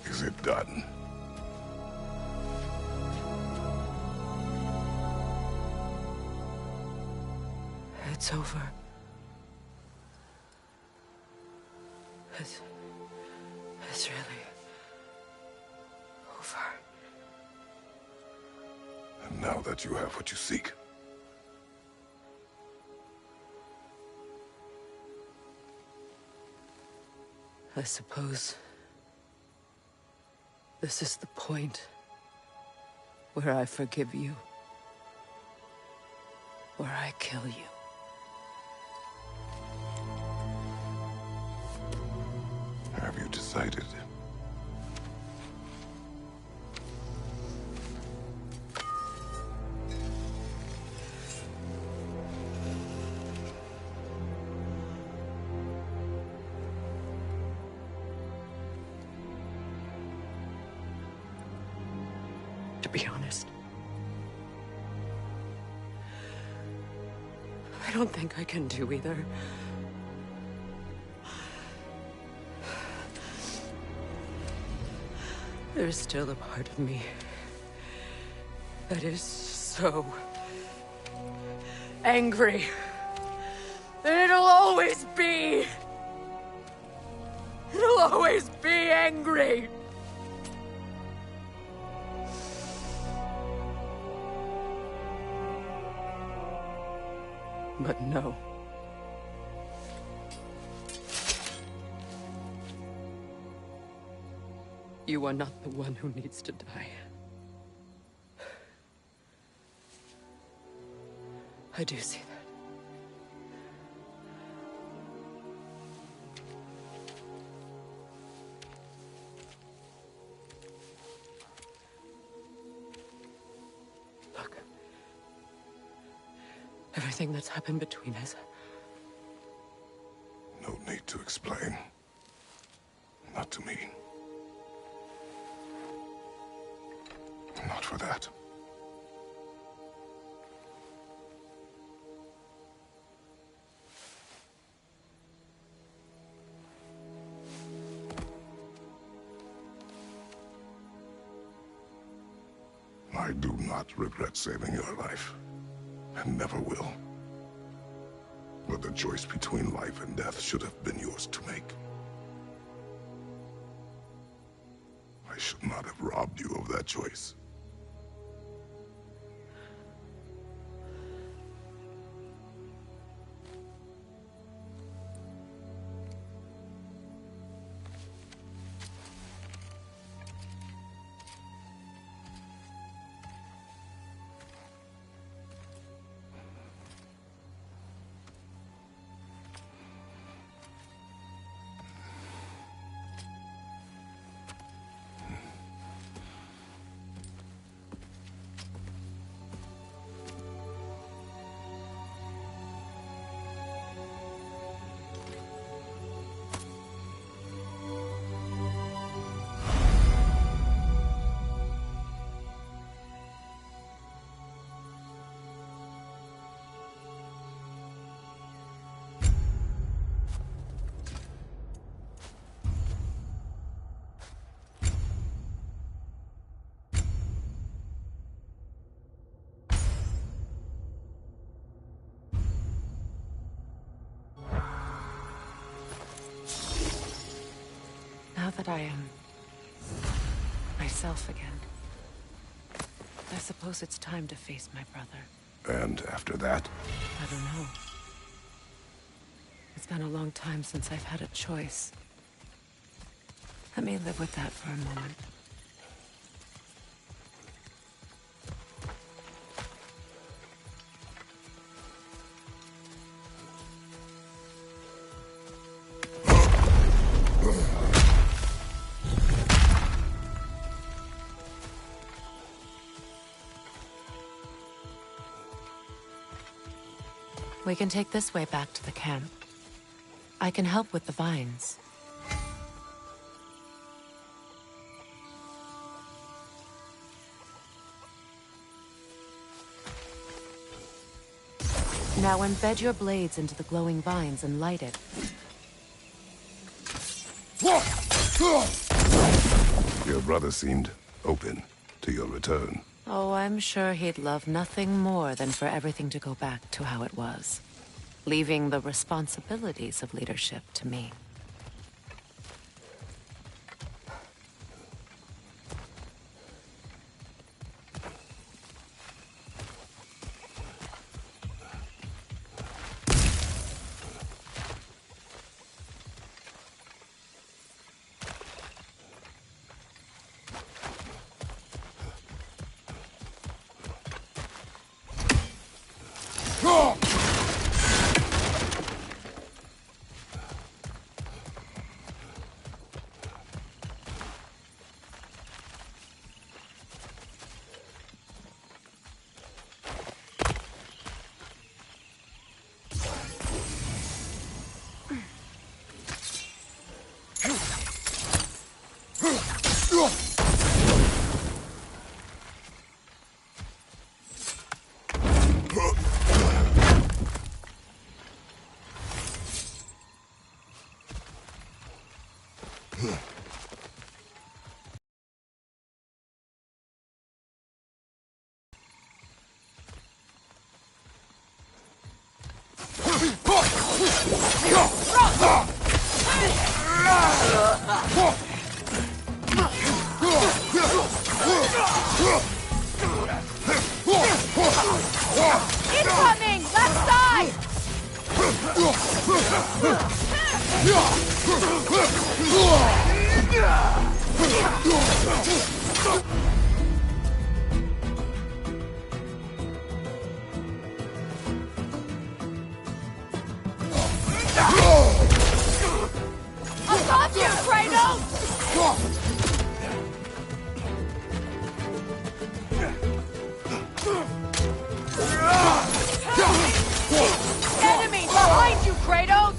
Is it done? It's over. It's really over. And now that you have what you seek, I suppose this is the point where I forgive you, where I kill you. have you decided? To be honest, I don't think I can do either. There's still a part of me that is so angry that it'll always be angry. But no. You are not the one who needs to die. I do see that. Look. Everything that's happened between us. No need to explain. Not to me. Not for that. I do not regret saving your life, and never will. But the choice between life and death should have been yours to make. I should not have robbed you of that choice. Now that I am myself again, I suppose it's time to face my brother. And after that? I don't know. It's been a long time since I've had a choice. Let me live with that for a moment. We can take this way back to the camp. I can help with the vines. Now embed your blades into the glowing vines and light it. Your brother seemed open to your return. Oh, I'm sure he'd love nothing more than for everything to go back to how it was, leaving the responsibilities of leadership to me. Incoming! Left side! I'll stop you, Kratos! Enemy behind you, Kratos!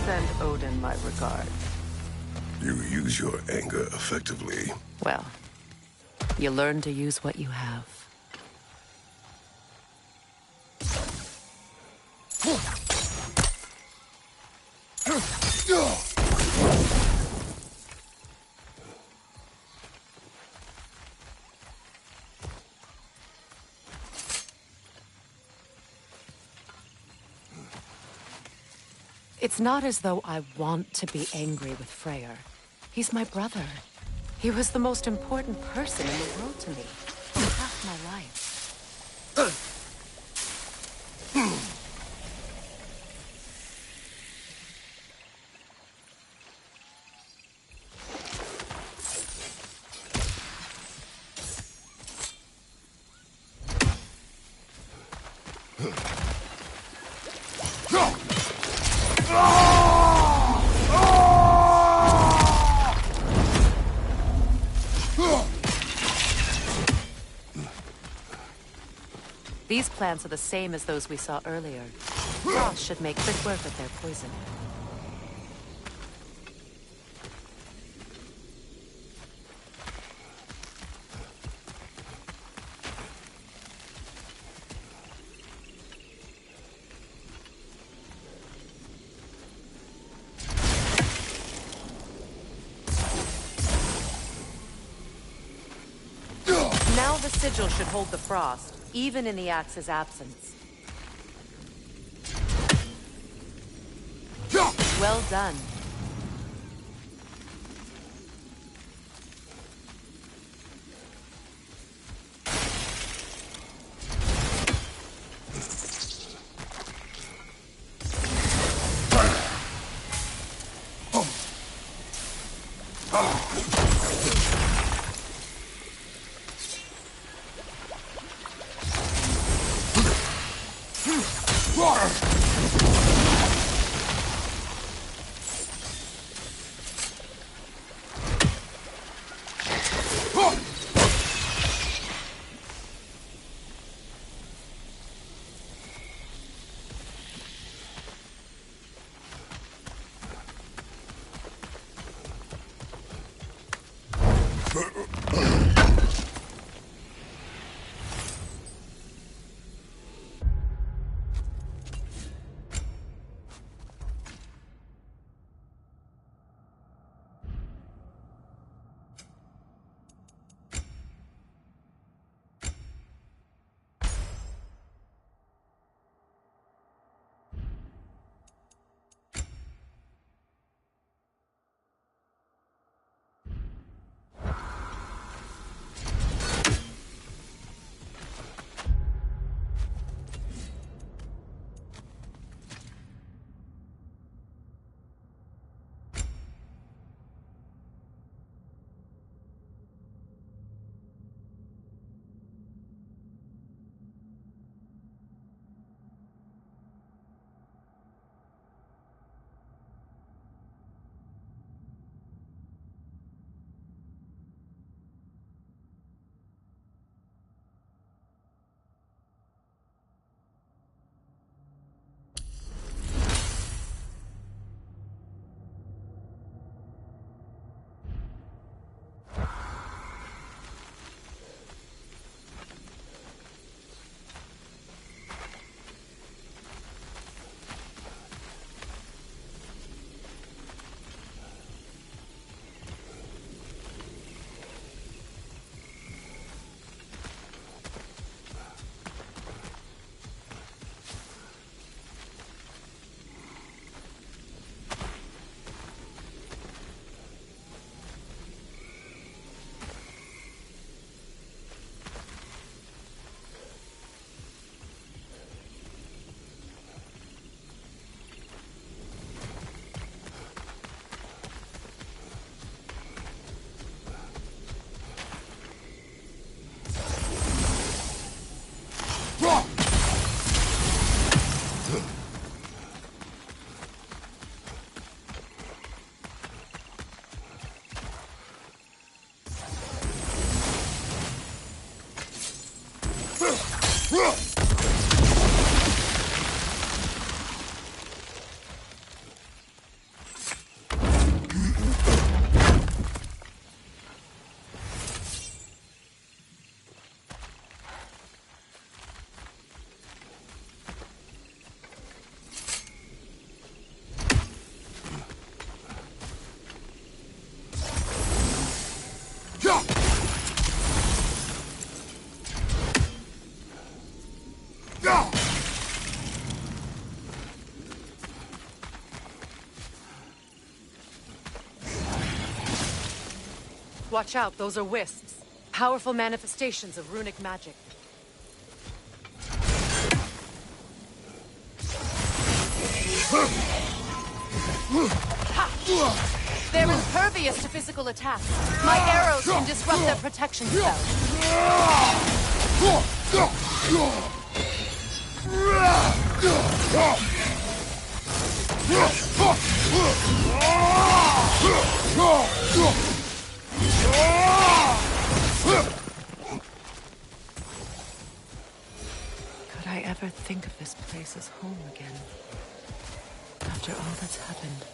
Send Odin my regards. You use your anger effectively. Well, you learn to use what you have. It's not as though I want to be angry with Freyr. He's my brother. He was the most important person in the world to me. For half my life. These plants are the same as those we saw earlier. Frost should make quick work of their poison. Now the sigil should hold the frost, even in the axe's absence. Well done. Watch out, those are wisps. Powerful manifestations of runic magic. Ha! They're impervious to physical attacks. My arrows can disrupt their protection spell. ever think of this place as home again. After all that's happened.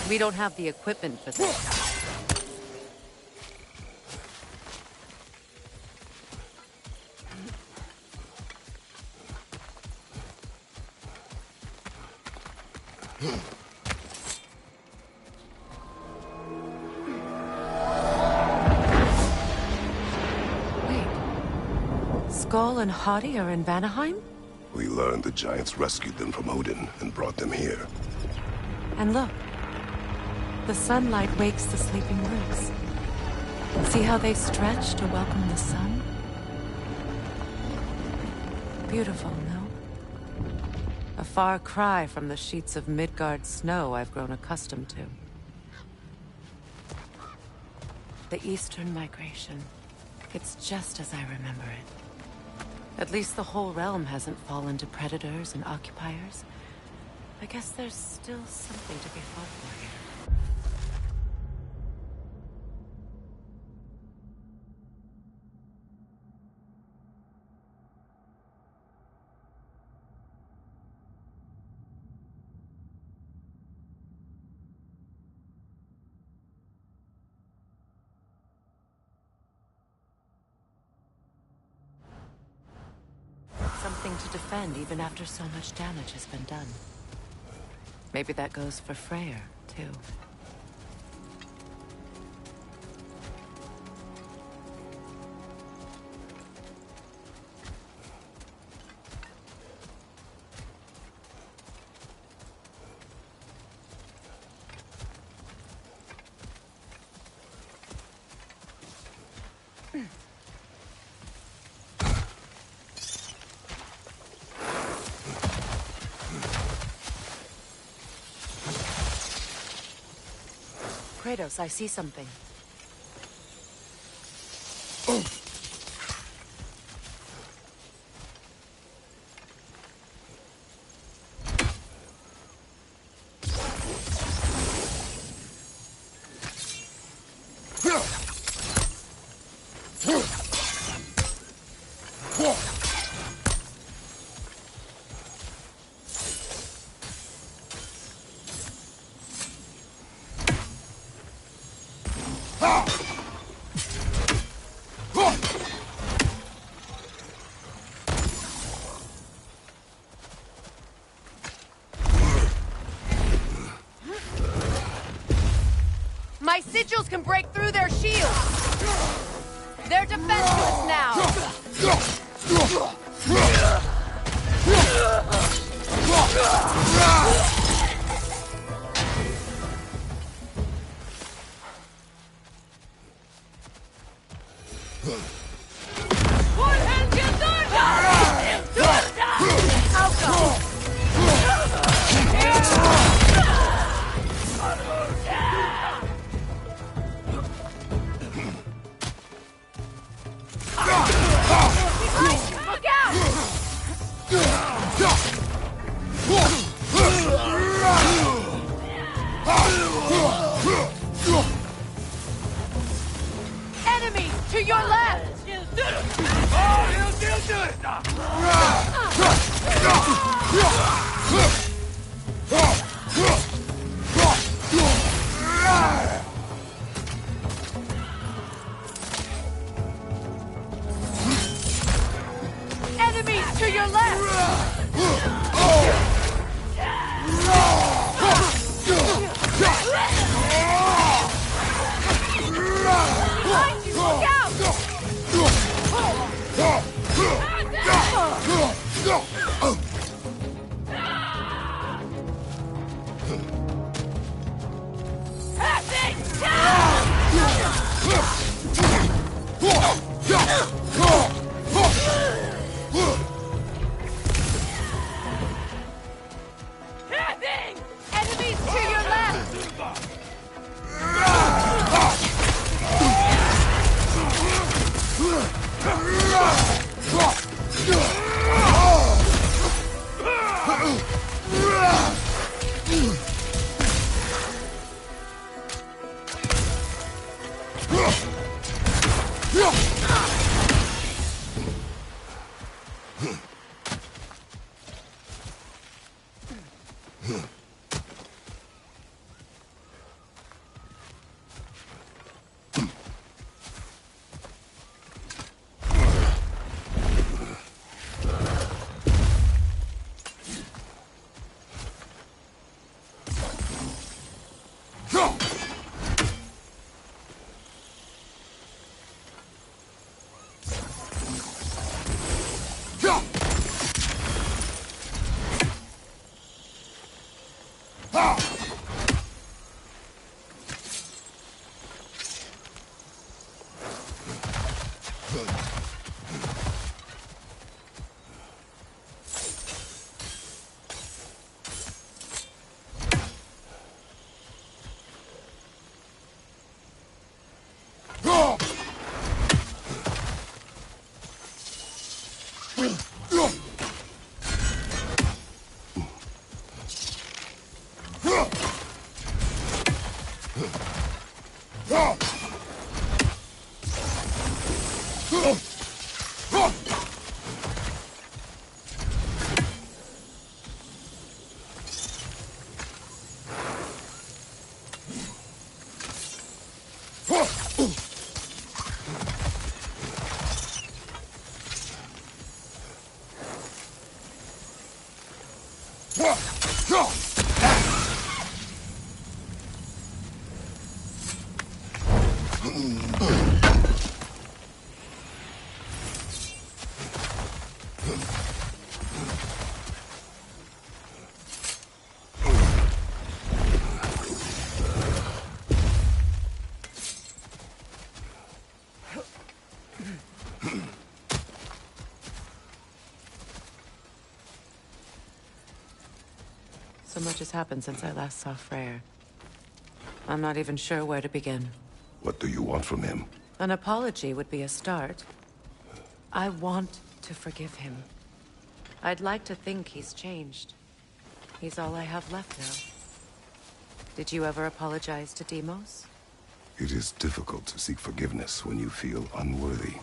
We don't have the equipment for this. Wait. Skull and Hati are in Vanaheim? We learned the giants rescued them from Odin and brought them here. And look. The sunlight wakes the sleeping roots. See how they stretch to welcome the sun? Beautiful, no? A far cry from the sheets of Midgard snow I've grown accustomed to. The Eastern Migration. It's just as I remember it. At least the whole realm hasn't fallen to predators and occupiers. I guess there's still something to be fought for here. Something to defend even after so much damage has been done. Maybe that goes for Freyr, too. Kratos, I see something. My sigils can break through their shields! They're defenseless now! Enemy to your left! Enemy to your left! Behind Enemies to your left! So much has happened since I last saw Freyr. I'm not even sure where to begin. What do you want from him? An apology would be a start. I want to forgive him. I'd like to think he's changed. He's all I have left now. Did you ever apologize to Deimos? It is difficult to seek forgiveness when you feel unworthy.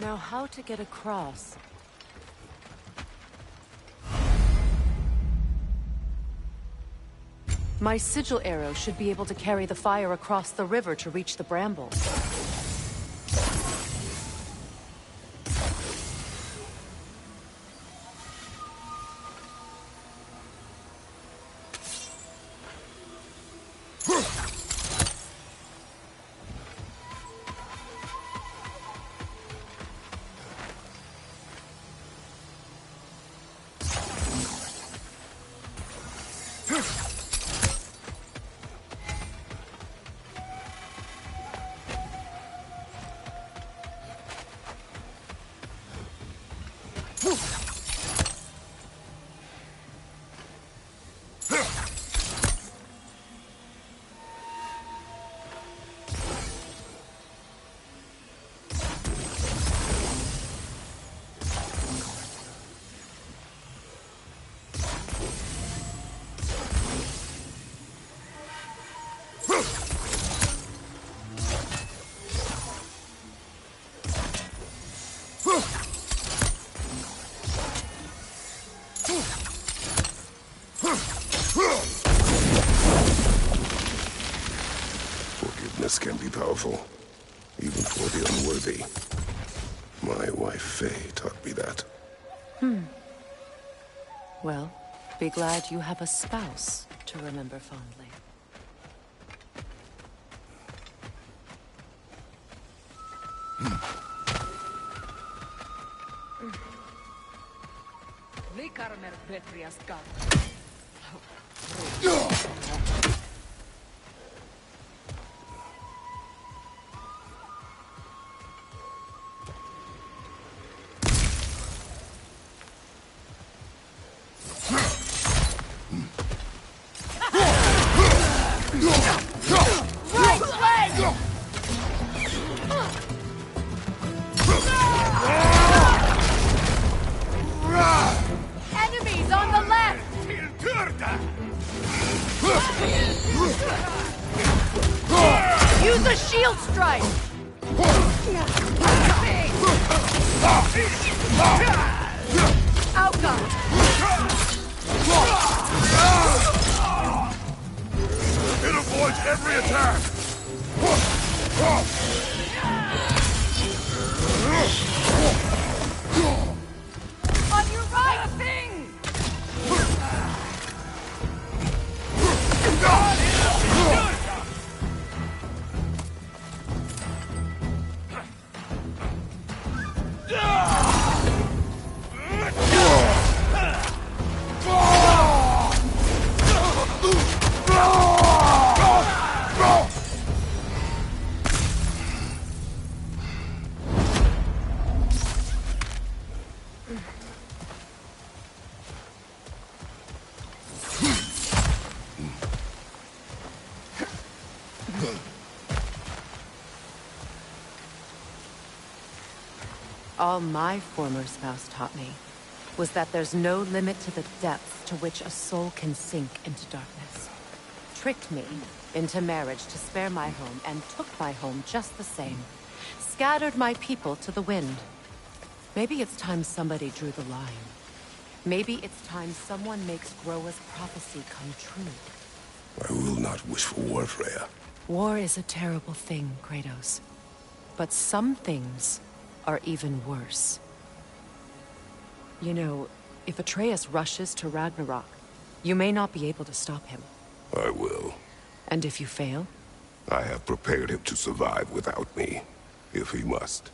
Now, how to get across? My sigil arrow should be able to carry the fire across the river to reach the brambles. Forgiveness can be powerful, even for the unworthy. My wife Faye taught me that. Well, be glad you have a spouse to remember fondly. Right leg! Enemies on the left! Use a shield strike! Outcome! It avoids every attack! On your right! Thing! All my former spouse taught me was that there's no limit to the depth to which a soul can sink into darkness. Tricked me into marriage to spare my home and took my home just the same. Scattered my people to the wind. Maybe it's time somebody drew the line. Maybe it's time someone makes Groa's prophecy come true. I will not wish for war, Freya. War is a terrible thing, Kratos. But some things are even worse. You know, if Atreus rushes to Ragnarok, you may not be able to stop him. I will. And if you fail? I have prepared him to survive without me, if he must.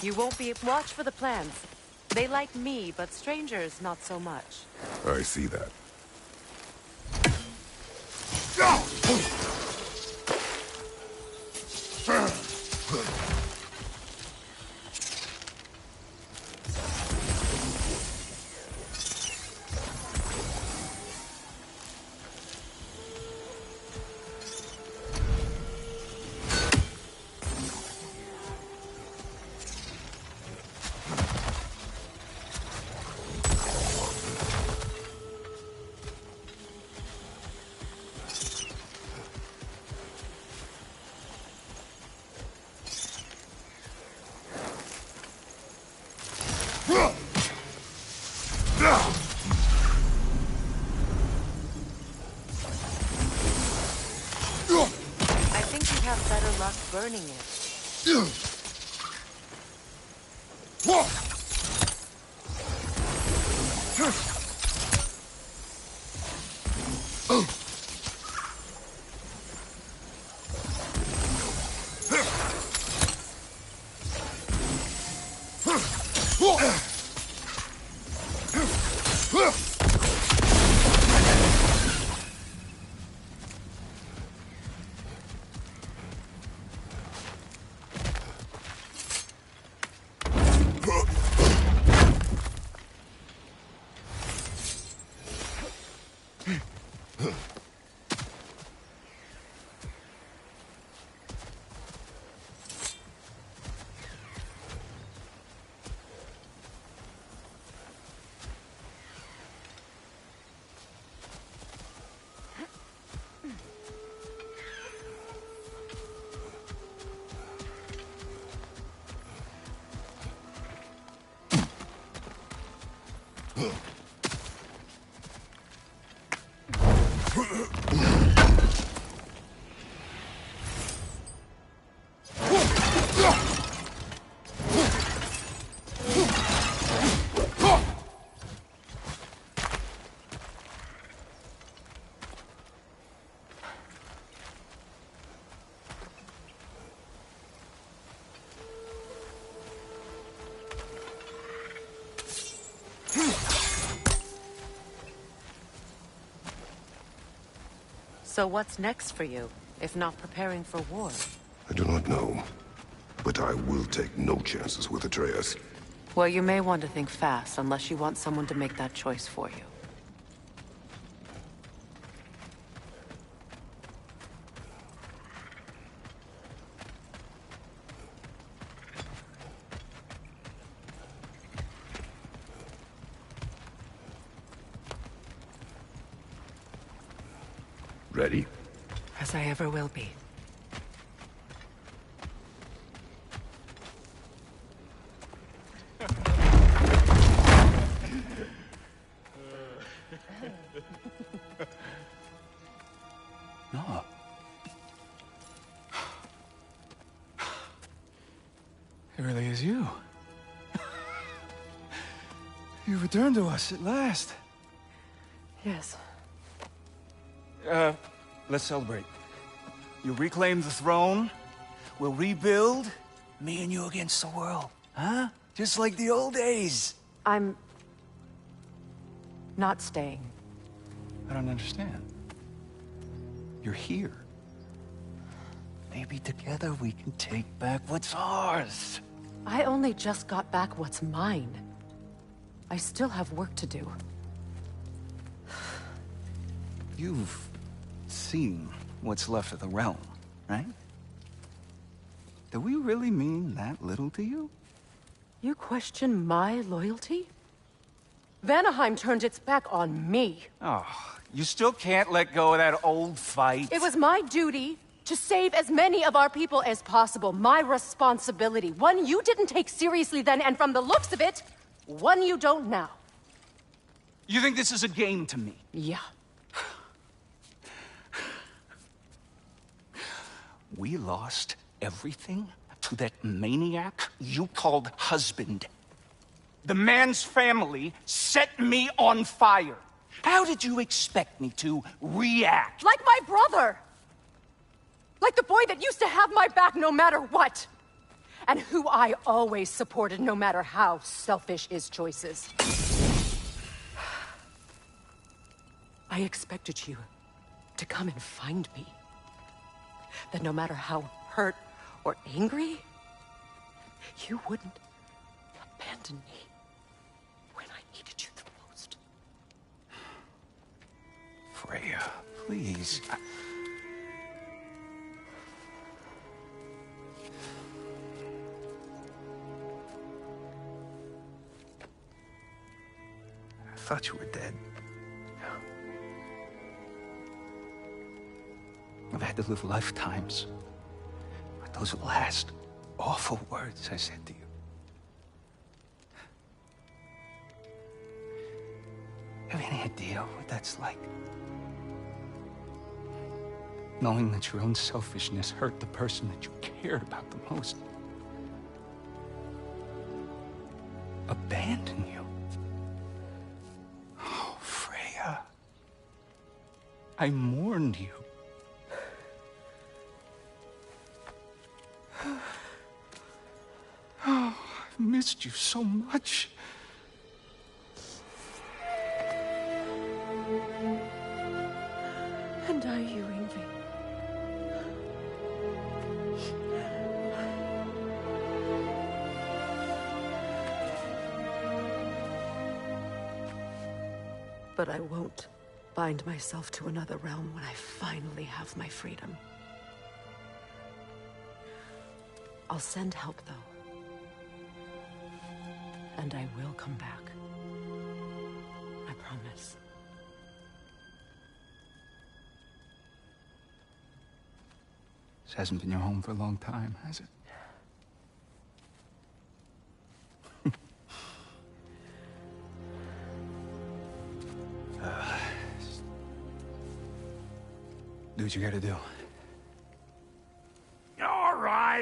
You won't be... Watch for the plants. They like me, but strangers not so much. I see that. I think you'd have better luck burning it. So what's next for you, if not preparing for war? I do not know, but I will take no chances with Atreus. Well, you may want to think fast, unless you want someone to make that choice for you. Ready? As I ever will be. No. It really is you. You returned to us at last. Yes. Let's celebrate. You reclaim the throne, we'll rebuild, me and you against the world. Huh? Just like the old days. I'm... not staying. I don't understand. You're here. Maybe together we can take back what's ours. I only just got back what's mine. I still have work to do. You've seen what's left of the realm, right? Do we really mean that little to you? You question my loyalty? Vanaheim turned its back on me. Oh, you still can't let go of that old fight? It was my duty to save as many of our people as possible. My responsibility. One you didn't take seriously then, and from the looks of it, one you don't now. You think this is a game to me? Yeah. We lost everything to that maniac you called husband. The man's family set me on fire. How did you expect me to react? Like my brother! Like the boy that used to have my back no matter what! And who I always supported no matter how selfish his choices. I expected you to come and find me. That no matter how hurt or angry, you wouldn't abandon me when I needed you the most. Freya, please. I thought you were dead. I've had to live lifetimes with those last awful words I said to you. Have any idea what that's like? Knowing that your own selfishness hurt the person that you cared about the most. Abandon you. Oh, Freya. I mourned you. Oh, I've missed you so much. And are you, Ingvi? But I won't bind myself to another realm when I finally have my freedom. I'll send help, though. And I will come back. I promise. This hasn't been your home for a long time, has it? Do what you gotta do.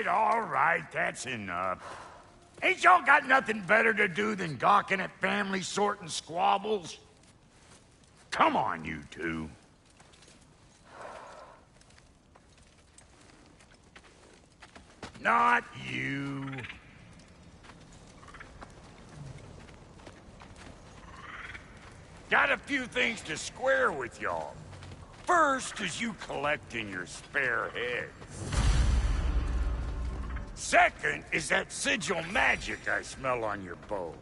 All right, that's enough. Ain't y'all got nothing better to do than gawking at family sorting squabbles? Come on, you two. Not you. Got a few things to square with y'all. First is you collecting your spare heads. Second is that sigil magic I smell on your bow.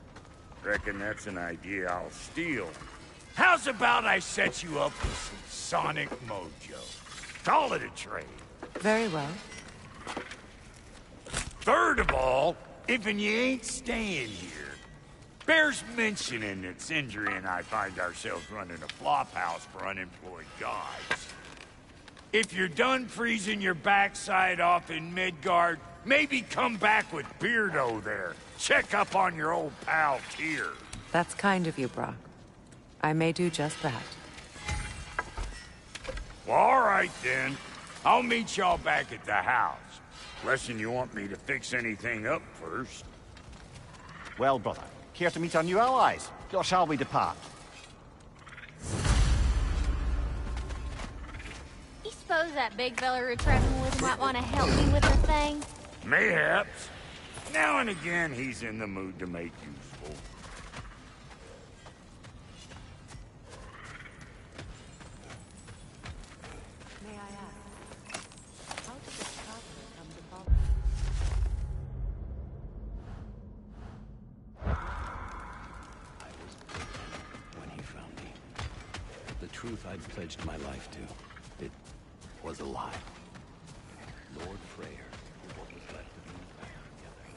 Reckon that's an idea I'll steal. How's about I set you up with some sonic mojo? Call it a trade. Very well. Third of all, if you ain't staying here, bears mentioning that Sindri and I find ourselves running a flop house for unemployed guys. If you're done freezing your backside off in Midgard, maybe come back with Beardo there. Check up on your old pal Tyr. That's kind of you, Brock. I may do just that. Well, all right then. I'll meet y'all back at the house. Lesson you want me to fix anything up first. Well, brother, care to meet our new allies? Or shall we depart? You suppose that big fella we're traveling with might want to help me with the thing? Mayhaps. Now and again, he's in the mood to make useful. May I ask, how did the traveler come to follow? I was when he found me. The truth I'd pledged my life to, it was a lie. Lord Freyr, what was left of him back together.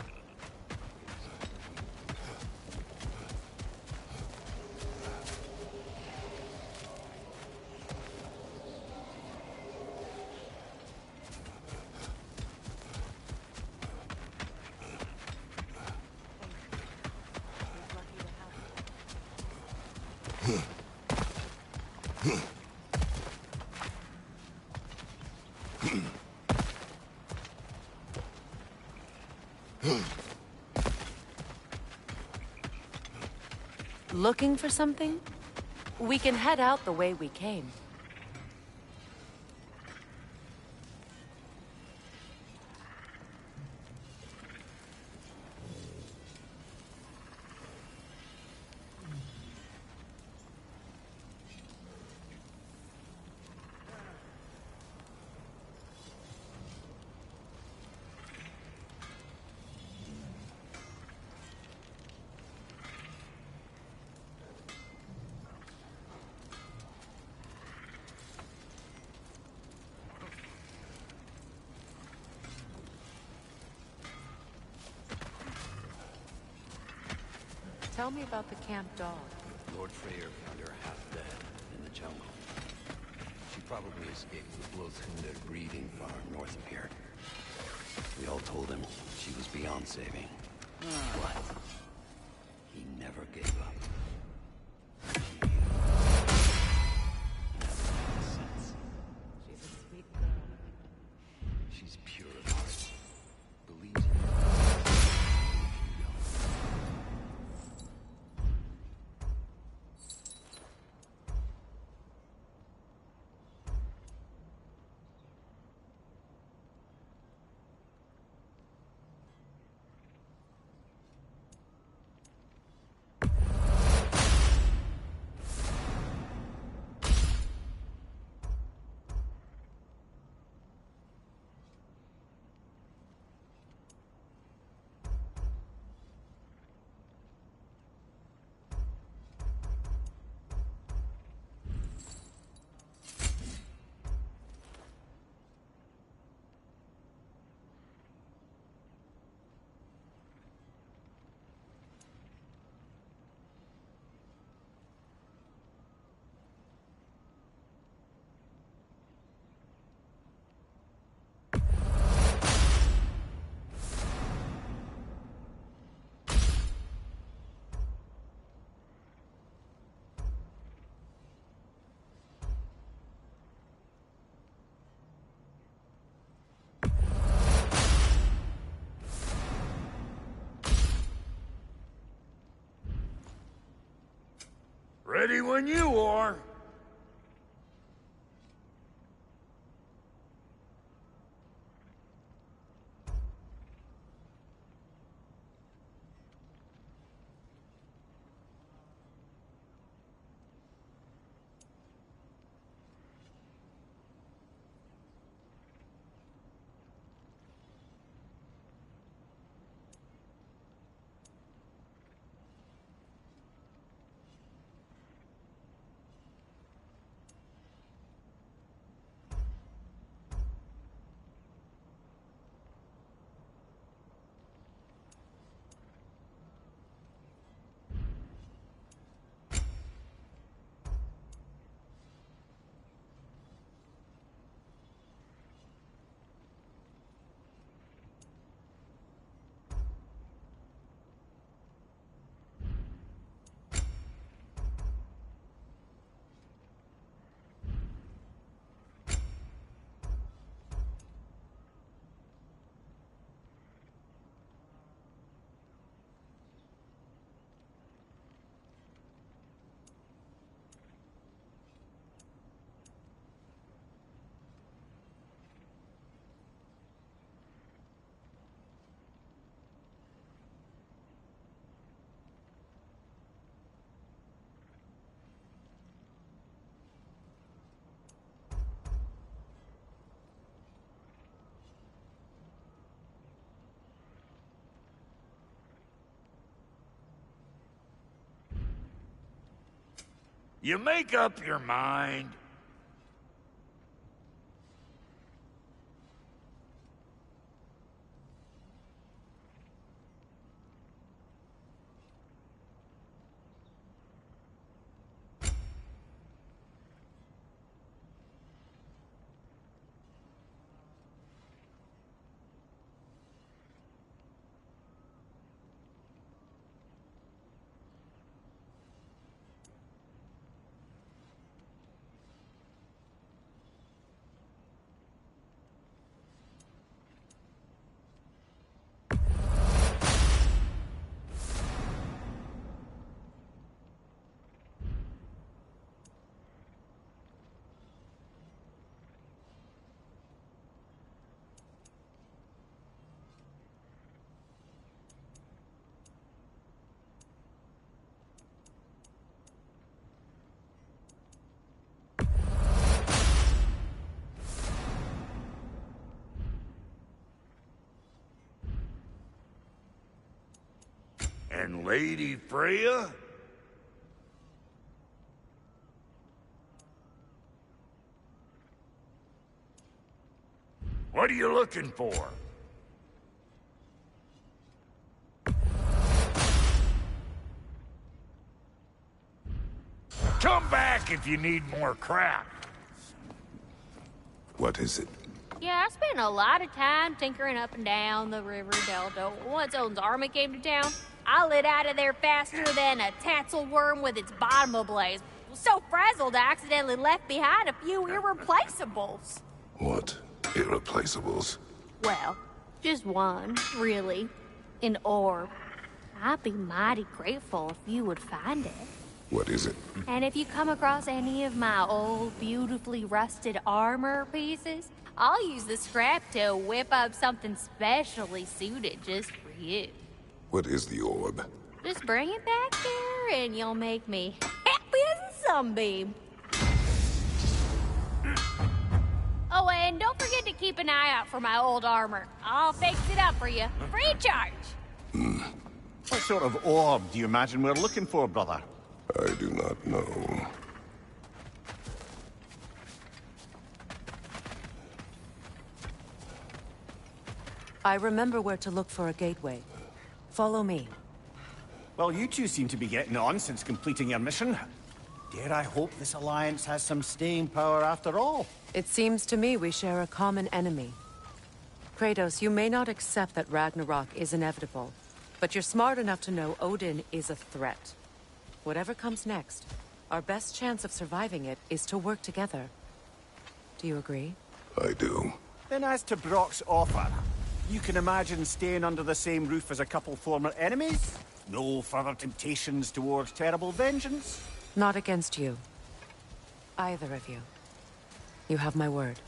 Looking for something? We can head out the way we came. Tell me about the camp dog. Lord Freyr found her half dead in the jungle. She probably escaped the Blothunde breeding farm north of here. We all told him she was beyond saving. But he never gave up. She's a sweet girl. She's pure of heart. Believes in you. If you don't. Ready when you are. You make up your mind. And Lady Freya? What are you looking for? Come back if you need more crap. What is it? Yeah, I spent a lot of time tinkering up and down the river delta. Once Odin's army came to town, I lit out of there faster than a tassel worm with its bottom ablaze. So frazzled, I accidentally left behind a few irreplaceables. What? Irreplaceables? Well, just one, really. An orb. I'd be mighty grateful if you would find it. What is it? And if you come across any of my old, beautifully rusted armor pieces, I'll use the scrap to whip up something specially suited just for you. What is the orb? Just bring it back here and you'll make me happy as a sunbeam. Oh, and don't forget to keep an eye out for my old armor. I'll fix it up for you, free of charge. What sort of orb do you imagine we're looking for, brother? I do not know. I remember where to look for a gateway. Follow me. Well, you two seem to be getting on since completing your mission. Dare I hope this alliance has some staying power after all? It seems to me we share a common enemy. Kratos, you may not accept that Ragnarok is inevitable, but you're smart enough to know Odin is a threat. Whatever comes next, our best chance of surviving it is to work together. Do you agree? I do. Then as to Brock's offer, you can imagine staying under the same roof as a couple former enemies? No further temptations towards terrible vengeance? Not against you. Either of you. You have my word.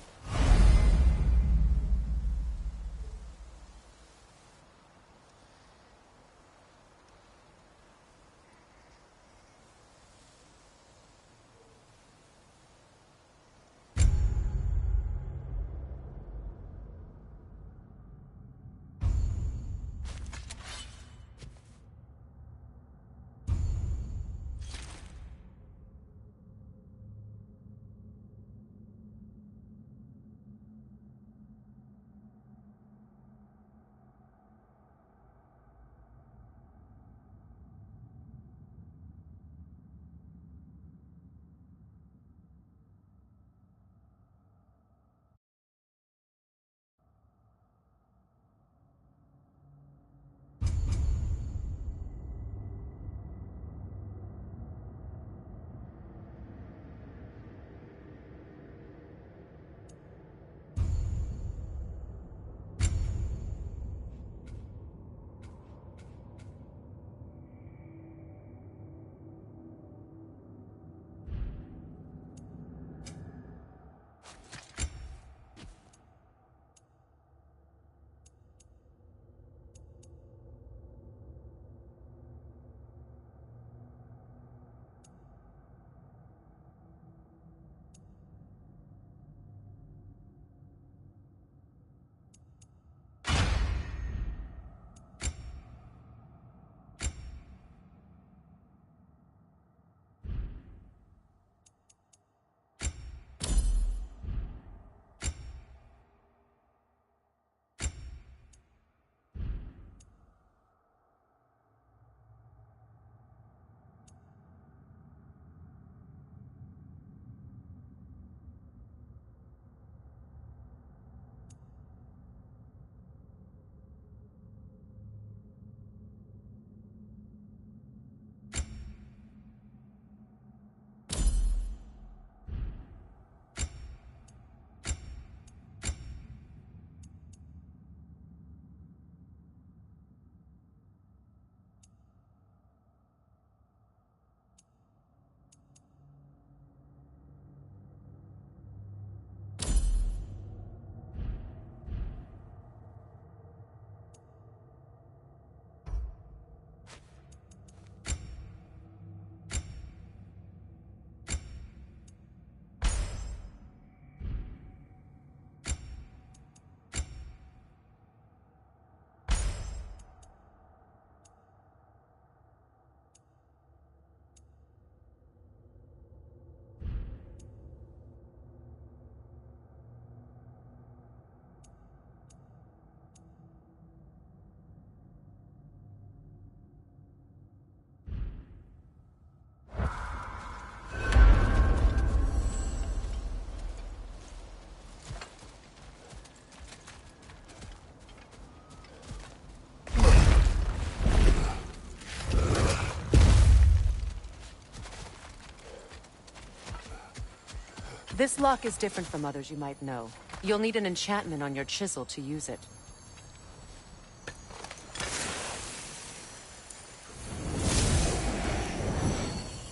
This lock is different from others you might know. You'll need an enchantment on your chisel to use it.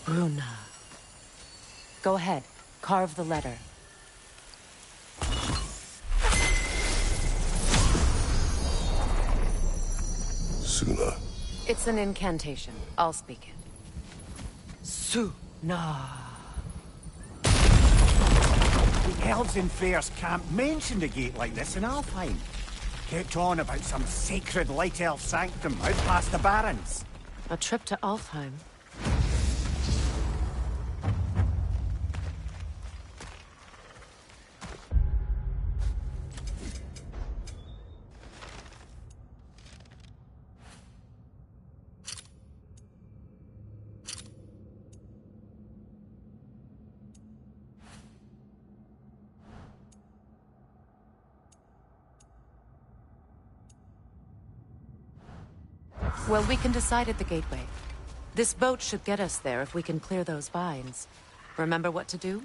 Bruna. Go ahead. Carve the letter. Suna. It's an incantation. I'll speak it. Suna. The elves in Freyr's camp mentioned a gate like this in Alfheim. Kept on about some sacred light elf sanctum out past the Barrens. A trip to Alfheim. Well, we can decide at the gateway. This boat should get us there if we can clear those vines. Remember what to do?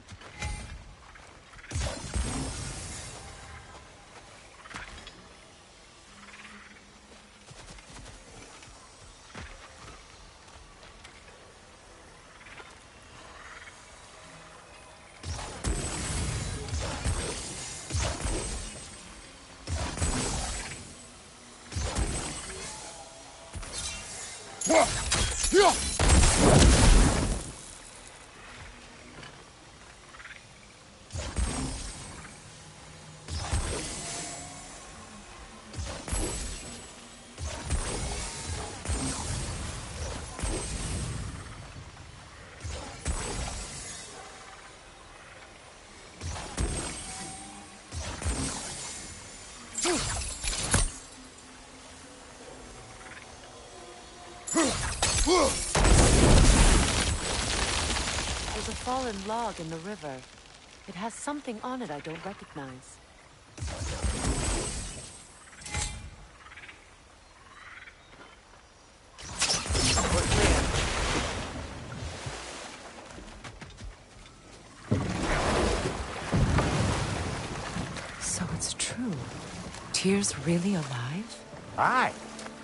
There's a fallen log in the river. It has something on it I don't recognize. We're clear. So it's true. Tyr's really alive? Aye.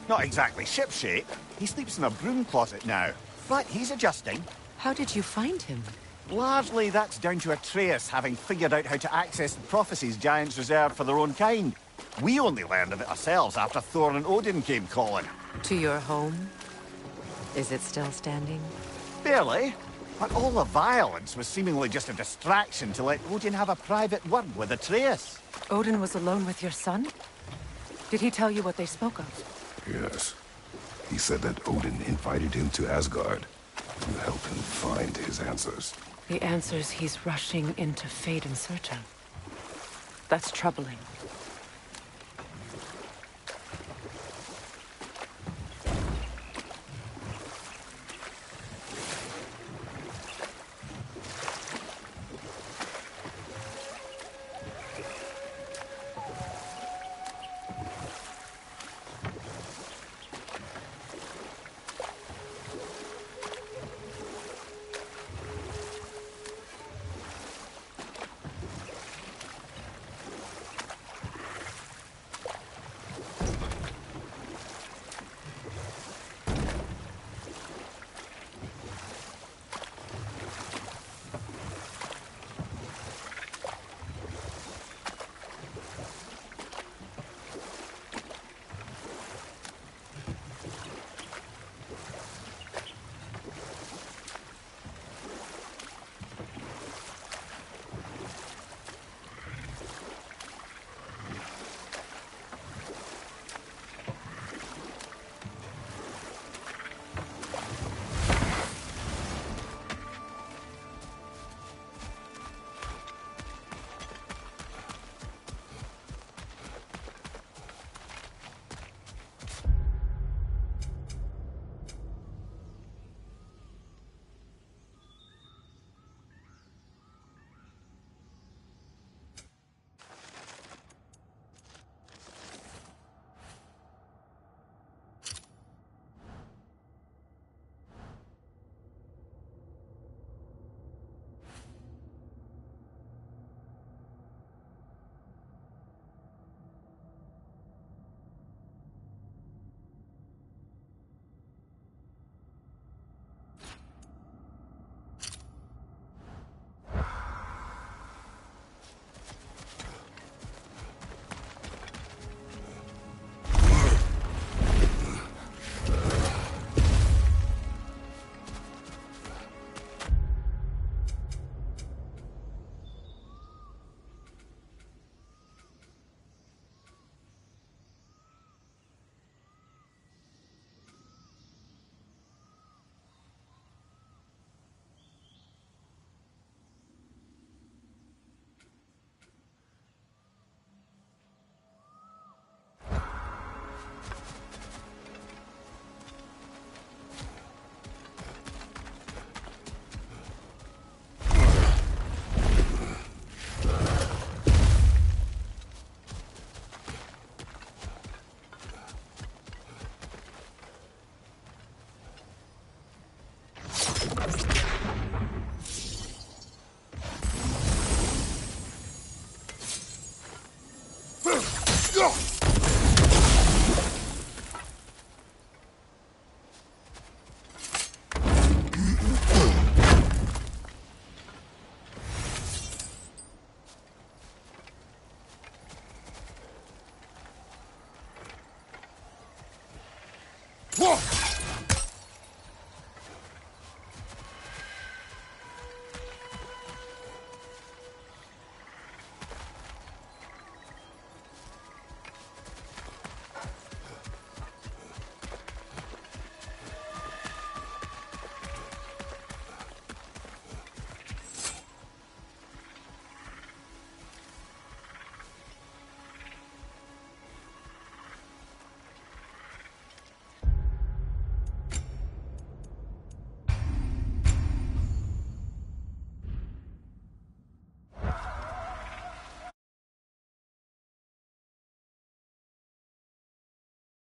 Not exactly shipshape. He sleeps in a broom closet now. But he's adjusting. How did you find him? Largely, that's down to Atreus having figured out how to access the prophecies giants reserve for their own kind. We only learned of it ourselves after Thor and Odin came calling. To your home? Is it still standing? Barely. But all the violence was seemingly just a distraction to let Odin have a private word with Atreus. Odin was alone with your son? Did he tell you what they spoke of? Yes. He said that Odin invited him to Asgard to help him find his answers. The answers he's rushing into fate in search of. That's troubling.